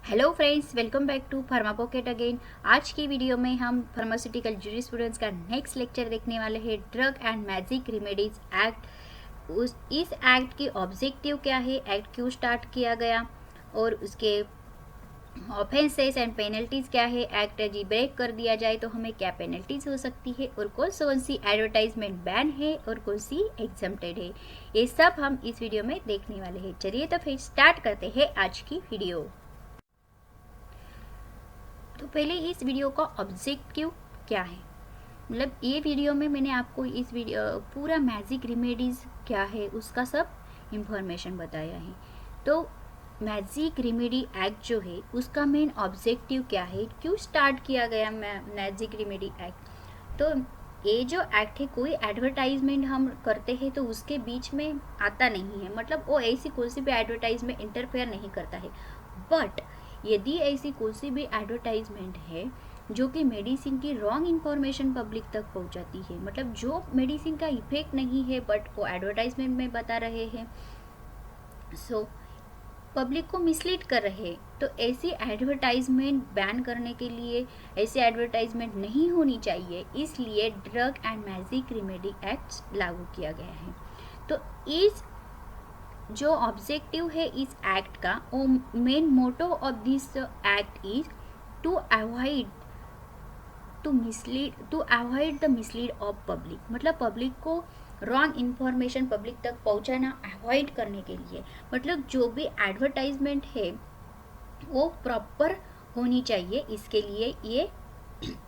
Hello friends, welcome back to pharma pocket again. आज की video में हम फार्मास्यूटिकल जूरिस्प्रूडेंस का नेक्स्ट लेक्चर देखने वाले हैं, drug and magic remedies act. इस एक्ट की ऑब्जेक्टिव क्या है, एक्ट क्यों स्टार्ट किया गया और उसके ऑफेंसेस एंड पेनल्टीज क्या है, एक्ट यदि ब्रेक कर दिया जाए तो हमें क्या पेनल्टीज हो सकती है और कौन सी एडवर्टाइजमेंट बैन है और कौन सी एग्जम्प्टेड है, ये सब हम इस वीडियो में देखने वाले हैं। चलिए तो फिर स्टार्ट करते हैं आज की वीडियो। तो पहले इस वीडियो का ऑब्जेक्टिव क्या है, मतलब ये वीडियो में मैंने आपको इस वीडियो पूरा मैजिक रेमेडीज़ क्या है उसका सब इंफॉर्मेशन बताया है। तो मैजिक रेमेडी एक्ट जो है उसका मेन ऑब्जेक्टिव क्या है, क्यों स्टार्ट किया गया मैजिक रेमेडी एक्ट। तो ये जो एक्ट है, कोई एडवर्टाइजमेंट हम करते हैं तो उसके बीच में आता नहीं है, मतलब वो ऐसी कोई सी भी एडवर्टाइज में इंटरफेयर नहीं करता है। बट यदि ऐसी कोई सी भी एडवर्टाइजमेंट है जो कि मेडिसिन की रॉन्ग इन्फॉर्मेशन पब्लिक तक पहुंचाती है, मतलब जो मेडिसिन का इफेक्ट नहीं है बट वो एडवर्टाइजमेंट में बता रहे हैं, सो पब्लिक को मिसलीड कर रहे हैं, तो ऐसी एडवर्टाइजमेंट बैन करने के लिए, ऐसी एडवर्टाइजमेंट नहीं होनी चाहिए, इसलिए drug and magic remedy act लागू किया गया है। तो इस जो ऑब्जेक्टिव है इस एक्ट का, वो main motto of this act is to avoid the mislead of public, मतलब पब्लिक को रॉन्ग इन्फॉर्मेशन पब्लिक तक पहुंचाना अवॉइड करने के लिए, मतलब जो भी एडवर्टाइजमेंट है वो प्रॉपर होनी चाहिए, इसके लिए ये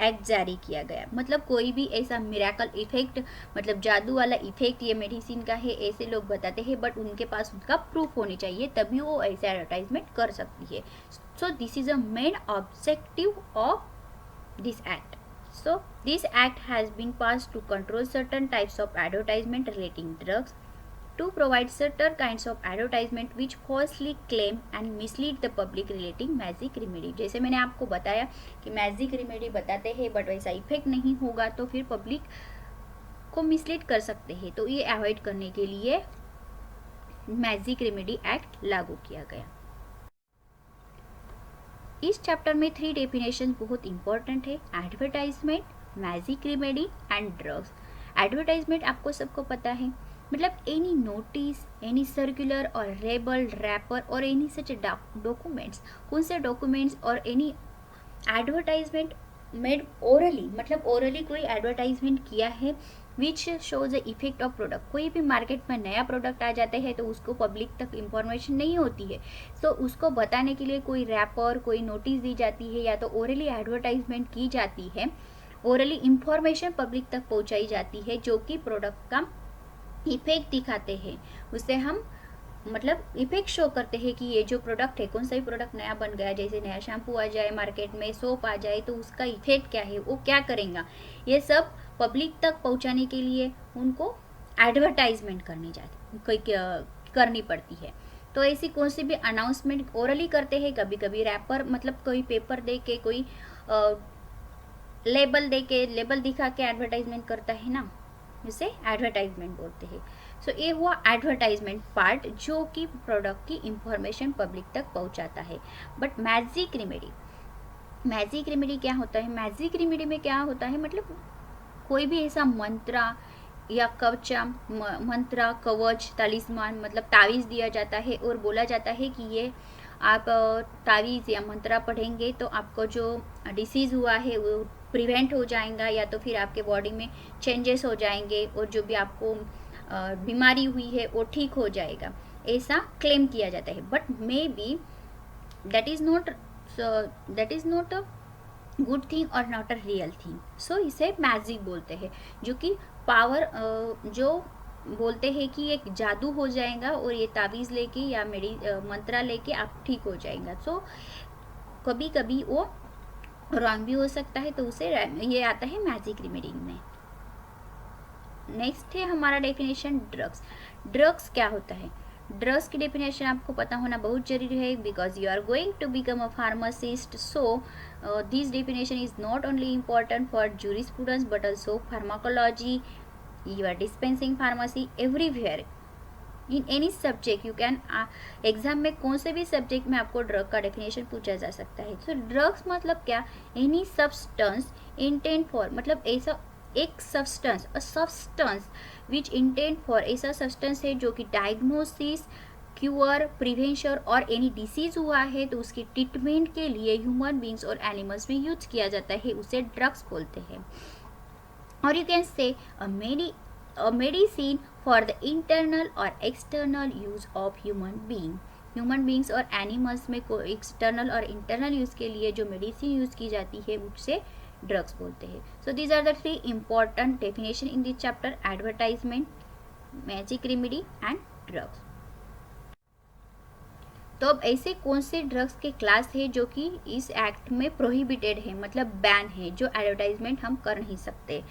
एक्ट जारी किया गया। मतलब कोई भी ऐसा मिरेकल इफेक्ट, मतलब जादू वाला इफेक्ट ये मेडिसिन का है ऐसे लोग बताते हैं, बट उनके पास उसका प्रूफ होनी चाहिए, तभी वो ऐसे एडवर्टाइजमेंट कर सकती है। So this is a main objective of this act. So this act has been passed to control certain types of advertisement relating drugs, to provide certain kinds of advertisement which falsely claim and mislead the public relating magic remedy। जैसे मैंने आपको बताया कि magic remedy बताते हैं but वैसा effect नहीं होगा तो फिर पब्लिक को मिसलीड कर सकते हैं, तो ये अवॉइड करने के लिए मैजिक रेमेडी एक्ट लागू किया गया। इस चैप्टर में 3 डेफिनेशन बहुत इंपॉर्टेंट है, advertisement, magic remedy and drugs. Advertisement आपको सबको पता है, मतलब एनी नोटिस, एनी सर्कुलर और लेबल, रैपर और एनी सच डॉक्यूमेंट्स, कौन से डॉक्यूमेंट्स और एनी एडवर्टाइजमेंट मेड ओरली, मतलब ओरली कोई एडवर्टाइजमेंट किया है which shows the effect of product. कोई भी मार्केट में नया प्रोडक्ट आ जाता है तो उसको पब्लिक तक इंफॉर्मेशन नहीं होती है, तो उसको बताने के लिए कोई रैपर, कोई नोटिस दी जाती है या तो ओरली एडवर्टाइजमेंट की जाती है, ओरली इंफॉर्मेशन पब्लिक तक पहुंचाई जाती है जो कि प्रोडक्ट का इफेक्ट दिखाते हैं। उससे हम मतलब इफेक्ट शो करते हैं कि ये जो प्रोडक्ट है, कौन सा भी प्रोडक्ट नया बन गया, जैसे नया शैम्पू आ जाए मार्केट में, सोप आ जाए, तो उसका इफेक्ट क्या है, वो क्या करेगा, ये सब पब्लिक तक पहुंचाने के लिए उनको एडवर्टाइजमेंट करनी पड़ती है। तो ऐसी कौन सी भी अनाउंसमेंट ओरली करते हैं, कभी कभी रैपर, मतलब कोई पेपर दे के, कोई लेबल दे के, लेबल दिखा के एडवर्टाइजमेंट करता है ना, जिसे एडवर्टाइजमेंट बोलते हैं। सो ये हुआ एडवर्टाइजमेंट पार्ट जो कि प्रोडक्ट की इंफॉर्मेशन पब्लिक तक पहुंचाता है। बट मैजिक रेमेडी क्या होता है, मैजिक रेमेडी में क्या होता है, मतलब कोई भी ऐसा मंत्रा या मंत्रा, कवच, तालिस्मान, मतलब तावीज़ दिया जाता है और बोला जाता है कि ये आप तावीज़ या मंत्रा पढ़ेंगे तो आपको जो डिसीज़ हुआ है वो प्रिवेंट हो जाएगा, या तो फिर आपके बॉडी में चेंजेस हो जाएंगे और जो भी आपको बीमारी हुई है वो ठीक हो जाएगा, ऐसा क्लेम किया जाता है। But may be that is not a good thing और नॉट अ रियल थिंग, सो इसे मैजिक बोलते हैं, जो कि पावर जो बोलते हैं कि एक जादू हो जाएगा और ये तावीज़ लेके या मंत्रा लेके आप ठीक हो जाएगा। सो कभी कभी वो रॉन्ग भी हो सकता है, तो उसे ये आता है मैजिक रेमेडी में। नेक्स्ट है हमारा डेफिनेशन ड्रग्स क्या होता है। ड्रग्स की डेफिनेशन आपको पता होना बहुत जरूरी है, because you are going to become a pharmacist. So this definition is not only important for jurisprudence but also pharmacology, you are dispensing pharmacy everywhere, in any subject you can, exam में कौन से भी subject में आपको drug का definition पूछा जा सकता है। तो ड्रग्स मतलब क्या, एनी सब्सटेंस इंटेंट फॉर, मतलब ऐसा एक सब्सटेंस विच इंटेंट फॉर, ऐसा सब्सटेंस है जो कि डायग्नोसिस, क्यूअर, प्रिवेंशन और एनी डिसीज हुआ है तो उसकी ट्रीटमेंट के लिए ह्यूमन बींग्स और एनिमल्स में यूज किया जाता है, उसे ड्रग्स बोलते हैं। और you can say a medicine for the internal or external use of human being, human beings और एनिमल्स में कोई एक्सटर्नल और इंटरनल यूज़ के लिए जो मेडिसिन यूज़ की जाती है उसे ड्रग्स बोलते हैं। So these are the 3 important definition in this chapter, advertisement, magic remedy and drugs. तो अब ऐसे कौन से ड्रग्स के क्लास है जो कि इस एक्ट में प्रोहिबिटेड है, मतलब बैन है, जो एडवर्टाइजमेंट हम कर नहीं सकते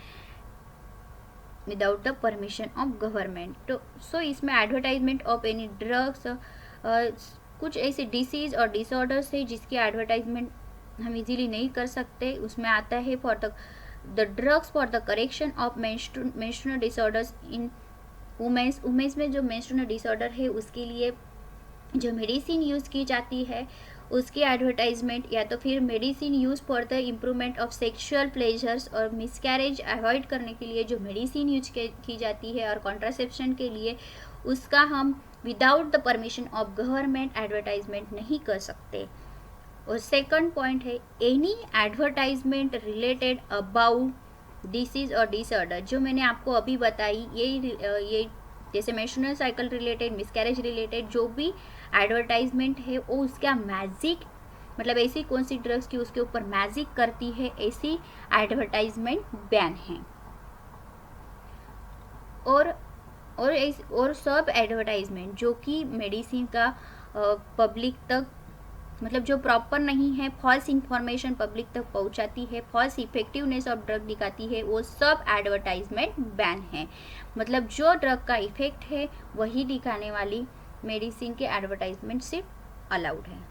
without the permission of government. तो सो इसमें एडवर्टाइजमेंट ऑफ एनी ड्रग्स, कुछ ऐसे डिसीज और डिसऑर्डर्स है जिसकी एडवर्टाइजमेंट हम इजीली नहीं कर सकते, उसमें आता है for the drugs for the correction of menstrual disorders in womens. Womens में जो मेंस्ट्रुअल डिसऑर्डर है उसके लिए जो मेडिसिन यूज़ की जाती है उसकी एडवर्टाइजमेंट, या तो फिर medicine use for the improvement of sexual pleasures और मिसकैरेज अवॉइड करने के लिए जो मेडिसिन यूज की जाती है और कॉन्ट्रासेप्शन के लिए, उसका हम without the permission of government advertisement नहीं कर सकते। और सेकंड पॉइंट है any advertisement related about disease और डिसऑर्डर, जो मैंने आपको अभी बताई, ये जैसे menstrual cycle related, miscarriage related जो भी एडवर्टाइजमेंट है वो उसका मैजिक, मतलब ऐसी कौन सी ड्रग्स की उसके ऊपर मैजिक करती है, ऐसी एडवर्टाइजमेंट बैन है। और सब एडवर्टाइजमेंट जो कि मेडिसिन का पब्लिक तक, मतलब जो प्रॉपर नहीं है, फॉल्स इंफॉर्मेशन पब्लिक तक पहुंचाती है, फॉल्स इफेक्टिवनेस ऑफ ड्रग दिखाती है, वो सब एडवर्टाइजमेंट बैन है। मतलब जो ड्रग का इफेक्ट है वही दिखाने वाली मेडिसिन के एडवर्टाइजमेंट सिर्फ अलाउड है।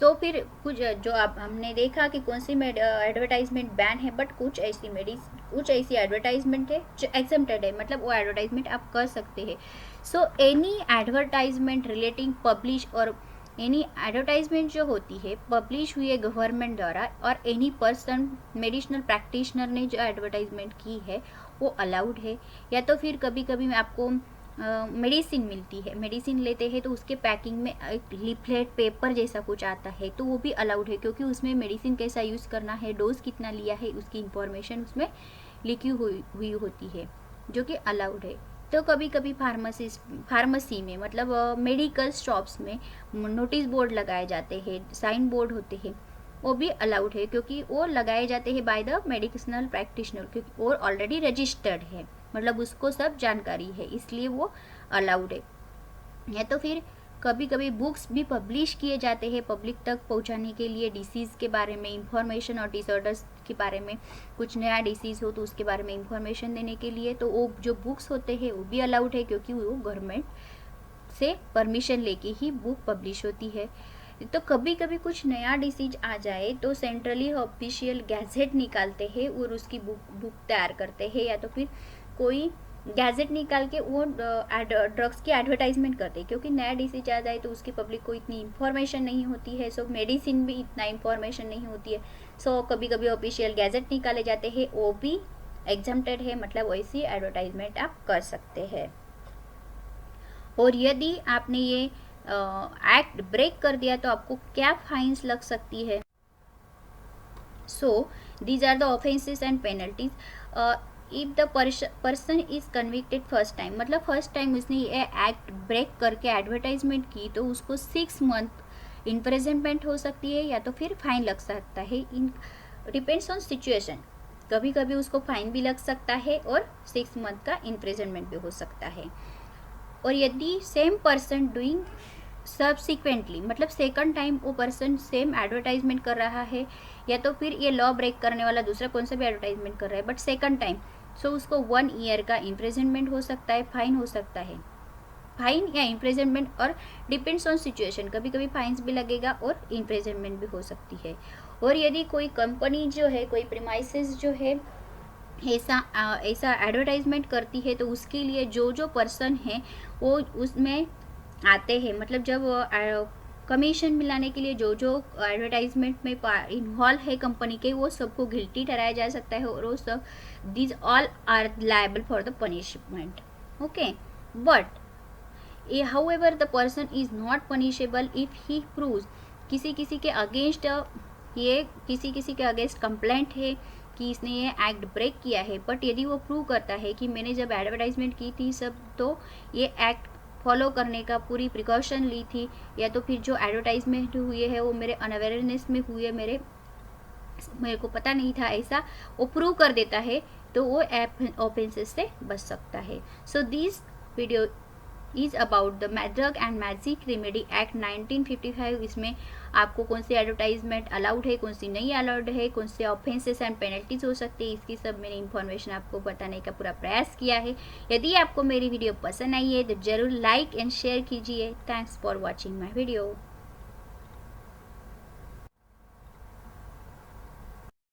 तो फिर कुछ जो अब हमने देखा कि कौन सी एडवर्टाइजमेंट बैन है, बट कुछ ऐसी एडवर्टाइजमेंट है जो एग्जेम्प्टेड है, मतलब वो एडवर्टाइजमेंट आप कर सकते हैं। So any advertisement relating publish, और एनी एडवर्टाइजमेंट जो होती है पब्लिश हुई है गवर्नमेंट द्वारा, और एनी पर्सन मेडिसिनल प्रैक्टिशनर ने जो एडवर्टाइजमेंट की है वो अलाउड है। या तो फिर कभी कभी आपको मेडिसिन मिलती है, मेडिसिन लेते हैं तो उसके पैकिंग में एक लीफलेट पेपर जैसा कुछ आता है, तो वो भी अलाउड है क्योंकि उसमें मेडिसिन कैसा यूज़ करना है, डोज कितना लिया है, उसकी इंफॉर्मेशन उसमें लिखी हुई होती है, जो कि अलाउड है। तो कभी कभी फार्मेसी में, मतलब मेडिकल शॉप्स में नोटिस बोर्ड लगाए जाते हैं, साइन बोर्ड होते हैं, वो भी अलाउड है क्योंकि वो लगाए जाते हैं बाय द मेडिसिनल प्रैक्टिशनर, क्योंकि वो ऑलरेडी रजिस्टर्ड है, मतलब उसको सब जानकारी है, इसलिए वो अलाउड है। या तो फिर कभी कभी बुक्स भी पब्लिश किए जाते हैं पब्लिक तक पहुंचाने के लिए, डिसीज़ के बारे में इंफॉर्मेशन और डिसऑर्डर्स के बारे में, कुछ नया डिसीज़ हो तो उसके बारे में इंफॉर्मेशन देने के लिए, तो वो जो बुक्स होते हैं वो भी अलाउड है क्योंकि वो गवर्नमेंट से परमिशन लेके ही बुक पब्लिश होती है। तो कभी कभी कुछ नया डिसीज आ जाए तो सेंट्रली ऑफिशियल गैजेट निकालते हैं और उसकी बुक तैयार करते हैं, या तो फिर कोई गैजेट निकाल के वो ड्रग्स की एडवर्टाइजमेंट करते हैं, क्योंकि नया डिसीज आ जाए तो उसकी पब्लिक को इतनी इन्फॉर्मेशन नहीं होती है, सो मेडिसिन भी इतना इन्फॉर्मेशन नहीं होती है, सो कभी कभी ऑफिशियल गैजेट निकाले जाते हैं, वो भी एग्जम्प्टेड है, मतलब वैसी एडवर्टाइजमेंट आप कर सकते हैं। और यदि आपने ये एक्ट ब्रेक कर दिया तो आपको क्या फाइन्स लग सकती है। So these are the offences and penalties. If the person is convicted first time, मतलब फर्स्ट टाइम उसने ये एक्ट ब्रेक करके एडवर्टाइजमेंट की तो उसको 6 मंथ इम्प्रिजनमेंट हो सकती है या तो फिर फाइन लग सकता है। इन डिपेंड्स ऑन सिचुएशन, कभी कभी उसको फाइन भी लग सकता है और 6 मंथ का इम्प्रिजनमेंट भी हो सकता है। और यदि सेम पर्सन डूइंग सब्सिक्वेंटली, मतलब सेकंड टाइम वो पर्सन सेम एडवर्टाइजमेंट कर रहा है, या तो फिर ये लॉ ब्रेक करने वाला दूसरा कौन सा भी एडवर्टाइजमेंट कर रहा है बट सेकंड टाइम, सो उसको 1 ईयर का इम्प्रिजनमेंट हो सकता है, फाइन हो सकता है, फाइन या इम्प्रिजनमेंट, और डिपेंड्स ऑन सिचुएशन, कभी कभी फाइन्स भी लगेगा और इम्प्रिजनमेंट भी हो सकती है। और यदि कोई कंपनी जो है, कोई प्रीमाइसेस जो है ऐसा एडवर्टाइजमेंट करती है, तो उसके लिए जो जो पर्सन है वो उसमें आते हैं, मतलब जब कमीशन मिलाने के लिए जो जो एडवर्टाइजमेंट में इन्वॉल्व है कंपनी के, वो सबको गिल्टी ठहराया जा सकता है, और वो सब these all are liable for the punishment. Okay, but however the person is not punishable if he proves, किसी किसी के अगेंस्ट ये किसी किसी के अगेंस्ट कंप्लेंट है कि इसने ये एक्ट ब्रेक किया है, बट यदि वो प्रूव करता है कि मैंने जब एडवर्टाइजमेंट की थी सब तो ये एक्ट फॉलो करने का पूरी प्रिकॉशन ली थी, या तो फिर जो एडवर्टाइजमेंट हुए है वो मेरे अनअवेयरनेस में हुए, मेरे को पता नहीं था, ऐसा वो प्रूव कर देता है, तो वो ऑफेंसेस से बच सकता है. So this video is about the drug and magic remedy act 1955. इसमें आपको कौन सी एडवर्टाइजमेंट अलाउड है, कौन सी नहीं अलाउड है, कौन से ऑफेंसेस एंड पेनल्टीज हो सकती है, इसकी सब मैंने इन्फॉर्मेशन आपको बताने का पूरा प्रयास किया है. यदि आपको मेरी वीडियो पसंद आई है तो जरूर लाइक एंड शेयर कीजिए. Thanks for watching my video.